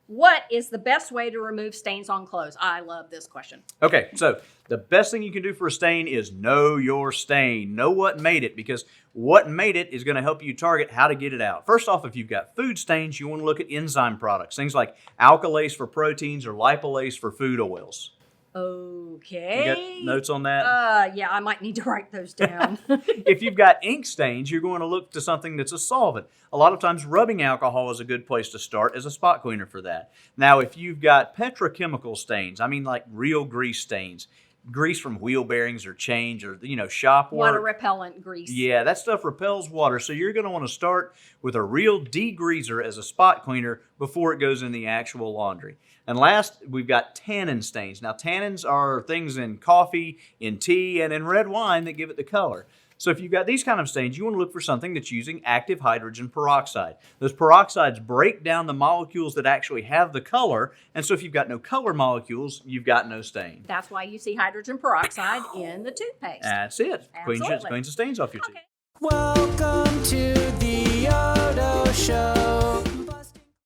What is the best way to remove stains on clothes? I love this question. Okay, so the best thing you can do for a stain is know your stain. Know what made it, because what made it is going to help you target how to get it out. First off, if you've got food stains, you want to look at enzyme products. Things like alkylase for proteins or lipolase for food oils. Okay. You got notes on that? Yeah, I might need to write those down. If you've got ink stains, you're going to look to something that's a solvent. A lot of times rubbing alcohol is a good place to start as a spot cleaner for that. Now, if you've got petrochemical stains, I mean like real grease stains, grease from wheel bearings or chains or, shop work. Water repellent grease. Yeah, that stuff repels water. So you're going to want to start with a real degreaser as a spot cleaner before it goes in the actual laundry. And last, we've got tannin stains. Now, tannins are things in coffee, in tea, and in red wine that give it the color. So if you've got these kind of stains, you want to look for something that's using active hydrogen peroxide. Those peroxides break down the molecules that actually have the color, and so if you've got no color molecules, you've got no stain. That's why you see hydrogen peroxide in the toothpaste. That's it. Absolutely. Cleans the stains off your teeth. Okay. Welcome